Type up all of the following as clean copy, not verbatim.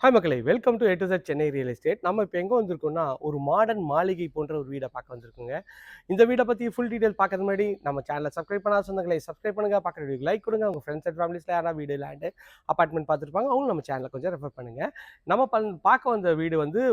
Hi மக்களே, welcome to A to Z Chennai real estate. நம்ம இப்போ எங்கே வந்திருக்கோம்னா, ஒரு மாடர்ன் மாளிகை போன்ற ஒரு வீடை பார்க்க வந்திருக்குங்க. இந்த வீடை பற்றி ஃபுல் டீட்டெயில் பார்க்கறது முன்னாடி நம்ம சேனலை சப்ஸ்கிரைப் பண்ணாத சொந்தங்களை சப்ஸ்கிரைப் பண்ணுங்கள், பார்க்குற வீடியோக்கு லைக் கொடுங்க. உங்கள் ஃப்ரெண்ட்ஸ் அண்ட் ஃபேமிலிஸில் யாராவது வீடு லேண்டு அப்பார்ட்மெண்ட் பார்த்துருப்பாங்க, அவங்க நம்ம சேனலை கொஞ்சம் ரெஃபர் பண்ணுங்கள். நம்ம பார்க்க வந்த வீடு வந்து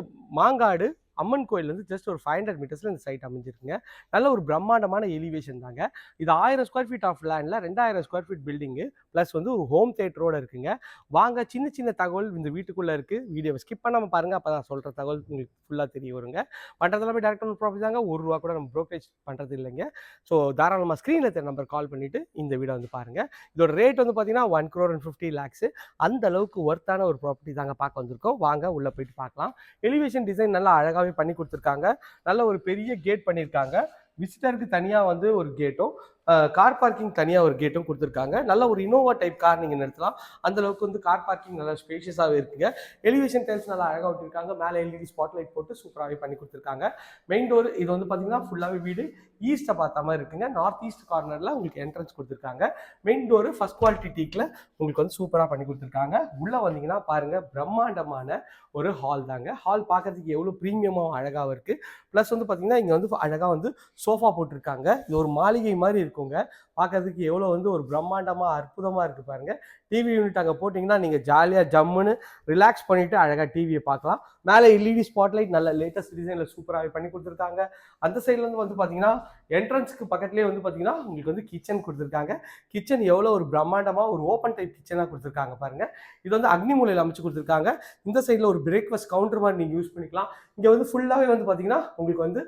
மாங்காடு அம்மன் கோயிலேருந்து ஜஸ்ட் ஒரு 500 மீட்டர்ஸில் இந்த சைட் அமைஞ்சிருக்குங்க. நல்ல ஒரு பிரம்மாண்டமான எலிவேஷன் தாங்க. இது 1000 ஸ்கொயர் ஃபீட் ஆஃப் லேண்டில் 2000 ஸ்கொயர் ஃபீட் பில்டிங்கு ப்ளஸ் வந்து ஒரு ஹோம் தேட்டரோடு இருக்குங்க. வாங்க சின்ன சின்ன தகவல் இந்த வீட்டுக்குள்ளே இருக்குது. வீடியோவை ஸ்கிப் பண்ணாமல் பாருங்கள், அப்போ தான் சொல்கிற தகவல் உங்களுக்கு ஃபுல்லாக தெரிய வருங்க. பண்ணுறதுல போய் டேரக்ட் ப்ராஃபிட் தாங்க, ₹1 கூட நம்ம ப்ரோக்கரேஜ் பண்ணுறது இல்லைங்க. ஸோ தாராளமாக ஸ்க்ரீனில் தெரிய நம்பர் கால் பண்ணிவிட்டு இந்த வீடை வந்து பாருங்கள். இதோட ரேட் வந்து பார்த்தீங்கன்னா 1,50,00,000. அந்த அளவுக்கு ஒர்த்தான ஒரு ப்ராப்பர்ட்டி தாங்க பார்க்க வந்திருக்கோம். வாங்க உள்ளே போயிட்டு பார்க்கலாம். எலிவேஷன் டிசைன் நல்லா அழகாகவே பண்ணி கொடுத்துருக்காங்க. நல்ல ஒரு பெரிய கேட் பண்ணியிருக்காங்க. விசிட்டருக்கு தனியாக வந்து ஒரு கேட்டும் கார் பார்க்கிங் தனியாக ஒரு கேட்டும் கொடுத்துருக்காங்க. நல்ல ஒரு இனோவா டைப் கார் நீங்கள் நிறுத்தலாம். அந்த அளவுக்கு வந்து கார் பார்க்கிங் நல்லா ஸ்பேஷியஸாகவே இருக்குங்க. எலிவேஷன் டைல்ஸ் நல்லா அழகாக விட்டுருக்காங்க. மேலே எல்இடி ஸ்பாட்லைட் போட்டு சூப்பராகவே பண்ணி கொடுத்துருக்காங்க. மெயின் டோர் இது வந்து பார்த்தீங்கன்னா ஃபுல்லாகவே வீடு ஈஸ்ட்டை பார்த்த மாதிரி இருக்குங்க. நார்த் ஈஸ்ட் கார்னரில் உங்களுக்கு என்ட்ரன்ஸ் கொடுத்துருக்காங்க. மெயின் டோரு ஃபர்ஸ்ட் குவாலிட்டி டீக்கில் உங்களுக்கு வந்து சூப்பராக பண்ணி கொடுத்துருக்காங்க. உள்ளே வந்தீங்கன்னா பாருங்கள், பிரம்மாண்டமான ஒரு ஹால் தாங்க. ஹால் பார்க்கறதுக்கு எவ்வளோ ப்ரீமியமாக அழகாக இருக்குது. ப்ளஸ் வந்து பார்த்தீங்கன்னா இங்கே வந்து அழகாக வந்து சோஃபா போட்டிருக்காங்க. இது ஒரு மாளிகை மாதிரி இருக்குங்க. பார்க்கறதுக்கு எவ்வளோ வந்து ஒரு பிரம்மாண்டமாக அற்புதமாக இருக்குது பாருங்கள். டிவி யூனிட் அங்கே போட்டிங்கன்னா நீங்கள் ஜாலியாக ஜம்முன்னு ரிலாக்ஸ் பண்ணிவிட்டு அழகாக டிவியை பார்க்கலாம். மேலே எல்இடி ஸ்பாட்லைட் நல்ல லேட்டஸ்ட் டிசைனில் சூப்பராகவே பண்ணி கொடுத்துருக்காங்க. அந்த சைட்லேருந்து வந்து பார்த்தீங்கன்னா என்ட்ரன்ஸுக்கு பக்கத்துலேயே வந்து பார்த்தீங்கன்னா உங்களுக்கு வந்து கிச்சன் கொடுத்துருக்காங்க. கிச்சன் எவ்வளோ ஒரு பிரம்மாண்டமாக ஒரு ஓப்பன் டைப் கிச்சனாக கொடுத்துருக்காங்க பாருங்கள். இது வந்து அக்னி மூலையில் அமைச்சு கொடுத்துருக்காங்க. இந்த சைடில் ஒரு பிரேக்ஃபாஸ்ட் கவுண்டர் மாதிரி நீங்கள் யூஸ் பண்ணிக்கலாம். இங்கே வந்து ஃபுல்லாகவே வந்து பார்த்தீங்கன்னா உங்களுக்கு வந்து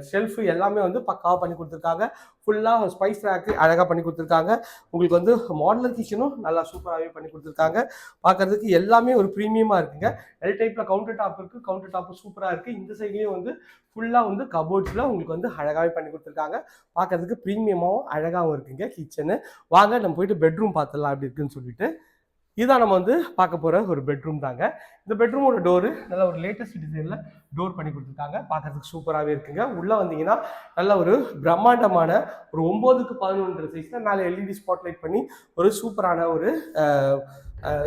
ஷெல்ஃபு எல்லாமே வந்து பக்காவாக பண்ணி கொடுத்துருக்காங்க. ஃபுல்லாக ஸ்பைஸ் ரேக்கு அழகாக பண்ணி கொடுத்துருக்காங்க. உங்களுக்கு வந்து மாடலர் கிச்சனும் நல்லா சூப்பராகவே பண்ணி கொடுத்துருக்காங்க. பார்க்குறதுக்கு எல்லாமே ஒரு ப்ரீமியமாக இருக்குங்க. எல் டைப்பில் கவுண்டர் டாப் இருக்குது. கவுண்டர் டாப்பு சூப்பராக இருக்குது. இந்த சைட்லேயும் வந்து ஃபுல்லாக வந்து கபோர்ட்ஸில் உங்களுக்கு வந்து அழகாகவே பண்ணி கொடுத்துருக்காங்க. பார்க்குறதுக்கு ப்ரீமியமாகவும் அழகாகவும் இருக்குங்க கிச்சனு. வாங்க நம்ம போயிட்டு பெட்ரூம் பார்த்துடலாம் அப்படி இருக்குன்னு சொல்லிட்டு. இதான் நம்ம வந்து பார்க்க போகிற ஒரு பெட்ரூம் தாங்க. இந்த பெட்ரூமோட டோரு நல்ல ஒரு லேட்டஸ்ட் டிசைனில் டோர் பண்ணி கொடுத்துருக்காங்க. பார்க்கறதுக்கு சூப்பராகவே இருக்குங்க. உள்ளே வந்தீங்கன்னா நல்ல ஒரு பிரம்மாண்டமான ஒரு 9க்கு 11 சைஸில் மேலே எல்இடி ஸ்பாட்லைட் பண்ணி ஒரு சூப்பரான ஒரு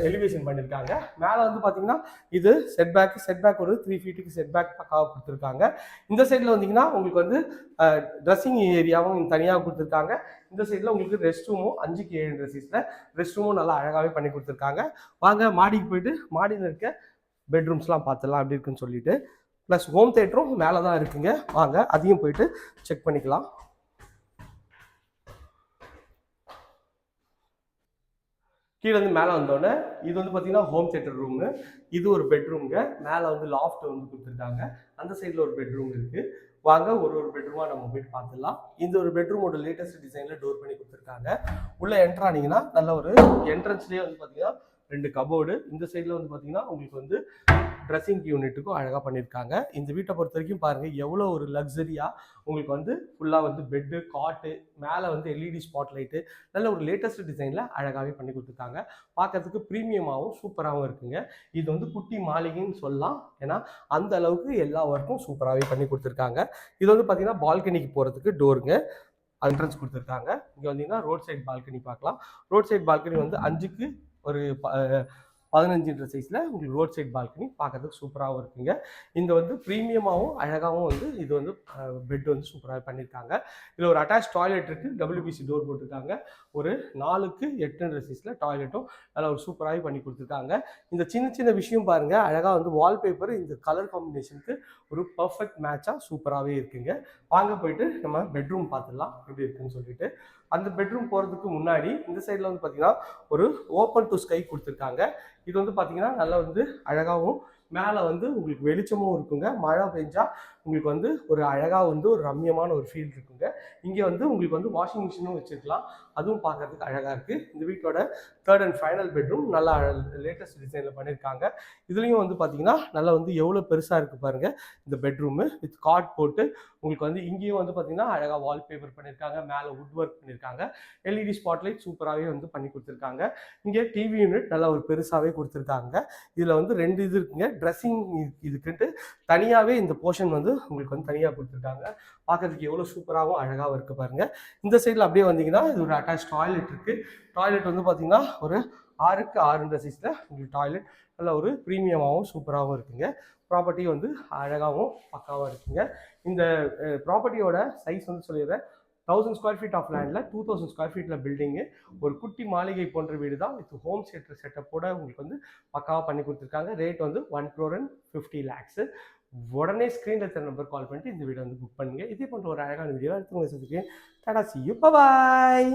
எலிவேஷன் பண்ணியிருக்காங்க. மேலே வந்து பார்த்தீங்கன்னா இது செட்பேக் ஒரு 3 ஃபீட்டுக்கு செட்பேக் பக்காவாக கொடுத்துருக்காங்க. இந்த சைடில் வந்தீங்கன்னா உங்களுக்கு வந்து ட்ரெஸ்ஸிங் ஏரியாவும் தனியாக கொடுத்துருக்காங்க. இந்த சைடில் உங்களுக்கு ரெஸ்ட் ரூமும் 5க்கு 7 சைஸில் ரெஸ்ட் ரூமும் நல்லா அழகாகவே பண்ணி கொடுத்துருக்காங்க. வாங்க மாடிக்கு போயிட்டு மாடியில் இருக்க பெட்ரூம்ஸ்லாம் பார்த்துடலாம் அப்படி இருக்குன்னு சொல்லிட்டு. ப்ளஸ் ஹோம் தேட்டரும் மேலே தான் இருக்குங்க. வாங்க அதையும் போயிட்டு செக் பண்ணிக்கலாம். கீழே வந்து மேலே வந்தோடனே இது வந்து பார்த்தீங்கன்னா ஹோம் தேட்டர் ரூமு. இது ஒரு பெட்ரூம்ங்க. மேலே வந்து லாஃப்ட் வந்து கொடுத்துருக்காங்க. அந்த சைடில் ஒரு பெட்ரூம் இருக்குது. வாங்க ஒரு பெட்ரூமாக நம்ம போயிட்டு பார்த்துடலாம். இந்த ஒரு பெட்ரூமோட லேட்டஸ்ட் டிசைனில் டோர் பண்ணி கொடுத்துருக்காங்க. உள்ளே என்ட்ரானிங்கன்னா நல்ல ஒரு என்ட்ரன்ஸ்லேயே வந்து பார்த்தீங்கன்னா 2 கபோர்டு. இந்த சைடில் வந்து பார்த்தீங்கன்னா உங்களுக்கு வந்து ட்ரெஸ்ஸிங் யூனிட்டுக்கும் அழகாக பண்ணியிருக்காங்க. இந்த வீட்டை பொறுத்த வரைக்கும் பாருங்கள், எவ்வளோ ஒரு லக்ஸரியாக உங்களுக்கு வந்து ஃபுல்லாக வந்து பெட்டு காட்டு மேலே வந்து எல்இடி ஸ்பாட்லைட்டு நல்ல ஒரு லேட்டஸ்ட் டிசைனில் அழகாகவே பண்ணி கொடுத்துருக்காங்க. பார்க்கறதுக்கு ப்ரீமியமாகவும் சூப்பராகவும் இருக்குங்க. இது வந்து குட்டி மாளிகைன்னு சொல்லலாம். ஏன்னா அந்த அளவுக்கு எல்லா ஒர்க்கும் சூப்பராகவே பண்ணி கொடுத்துருக்காங்க. இது வந்து பார்த்தீங்கன்னா பால்கனிக்கு போகிறதுக்கு டோருங்க. என்ட்ரன்ஸ் கொடுத்துருக்காங்க. இங்கே வந்தீங்கன்னா ரோட் சைட் பால்கனி பார்க்கலாம். ரோட் சைட் பால்கனி வந்து 5க்கு ஒரு 15 சைஸில் உங்களுக்கு ரோட் சைட் பால்கனி பார்க்கறதுக்கு சூப்பராகவும் இருக்குங்க. இந்த வந்து ப்ரீமியமாகவும் அழகாகவும் வந்து இது வந்து பெட் வந்து சூப்பராக பண்ணியிருக்காங்க. இதில் ஒரு அட்டாச் டாய்லெட் இருக்குது. டபிள்யூபிசி டோர் போட்டிருக்காங்க. ஒரு 4க்கு 8 சைஸில் டாய்லெட்டும் நல்லா ஒரு சூப்பராகவே பண்ணி கொடுத்துருக்காங்க. இந்த சின்ன சின்ன விஷயம் பாருங்கள், அழகாக வந்து வால்பேப்பர் இந்த கலர் காம்பினேஷனுக்கு ஒரு பர்ஃபெக்ட் மேட்சாக சூப்பராகவே இருக்குங்க. வாங்க போயிட்டு நம்ம பெட்ரூம் பார்த்துடலாம் எப்படி இருக்குன்னு சொல்லிட்டு. அந்த பெட்ரூம் போகிறதுக்கு முன்னாடி இந்த சைடில் வந்து பார்த்தீங்கன்னா ஒரு ஓப்பன் டு ஸ்கை கொடுத்துருக்காங்க. இது வந்து பார்த்தீங்கன்னா நல்லா வந்து அழகாகவும் மேலே வந்து உங்களுக்கு வெளிச்சமும் இருக்குங்க. மழை பெஞ்சா உங்களுக்கு வந்து ஒரு அழகாக வந்து ஒரு ரம்யமான ஒரு ஃபீல் இருக்குங்க. இங்கே வந்து உங்களுக்கு வந்து வாஷிங் மிஷினும் வச்சுருக்கலாம். அதுவும் பார்க்கறதுக்கு அழகாக இருக்குது. இந்த வீட்டோட 3rd அண்ட் ஃபைனல் பெட்ரூம் நல்லா லேட்டஸ்ட் டிசைனில் பண்ணியிருக்காங்க. இதுலேயும் வந்து பார்த்தீங்கன்னா நல்லா வந்து எவ்வளோ பெருசாக இருக்குது பாருங்கள் இந்த பெட்ரூமு. வித் காட் போட்டு உங்களுக்கு வந்து இங்கேயும் வந்து பார்த்தீங்கன்னா அழகாக வால்பேப்பர் பண்ணியிருக்காங்க. மேலே வுட் ஒர்க் பண்ணியிருக்காங்க. எல்இடி ஸ்பாட்லைட் சூப்பராகவே வந்து பண்ணி கொடுத்துருக்காங்க. இங்கே டிவி யூனிட் நல்லா ஒரு பெருசாகவே கொடுத்துருக்காங்க. இதில் வந்து 2 இது இருக்குங்க. ட்ரெஸ்ஸிங் இதுக்குன்ட்டு தனியாகவே இந்த போர்ஷன் வந்து உங்களுக்கு வந்து தனியாக கொடுத்துருக்காங்க. பார்க்கறதுக்கு எவ்வளோ சூப்பராகவும் அழகாகவும் இருக்குது பாருங்கள். இந்த சைடில் அப்படியே வந்தீங்கன்னா இது ஒரு அட்டாச் டாய்லெட் இருக்குது. டாய்லெட் வந்து பார்த்தீங்கன்னா ஒரு 6க்கு 6ன்ற சைஸில் உங்களுக்கு டாய்லெட் நல்ல ஒரு ப்ரீமியமாகவும் சூப்பராகவும் இருக்குங்க. ப்ராப்பர்ட்டி வந்து அழகாகவும் பக்காவாக இருக்குங்க. இந்த ப்ராப்பர்ட்டியோட சைஸ் வந்து சொல்லிடுறேன். 1000 ஸ்கொயர் ஃபீட் ஆஃப் லேண்டில் 2000 ஸ்கொயர் ஃபீட்டில் பில்டிங்கு. ஒரு குட்டி மாளிகை போன்ற வீடு தான் வித் ஹோம் தியேட்டர் செட்டப்போட உங்களுக்கு வந்து பக்காவாக பண்ணி கொடுத்துருக்காங்க. ரேட் வந்து 1,50,00,000. உடனே ஸ்க்ரீனில் தர நம்பர் கால் பண்ணிட்டு இந்த வீடை வந்து புக் பண்ணுங்க. இதே போன்ற ஒரு அழகான வீடியோ எடுத்து உங்களை சந்திக்கிறேன். Tata, see you, bye bye.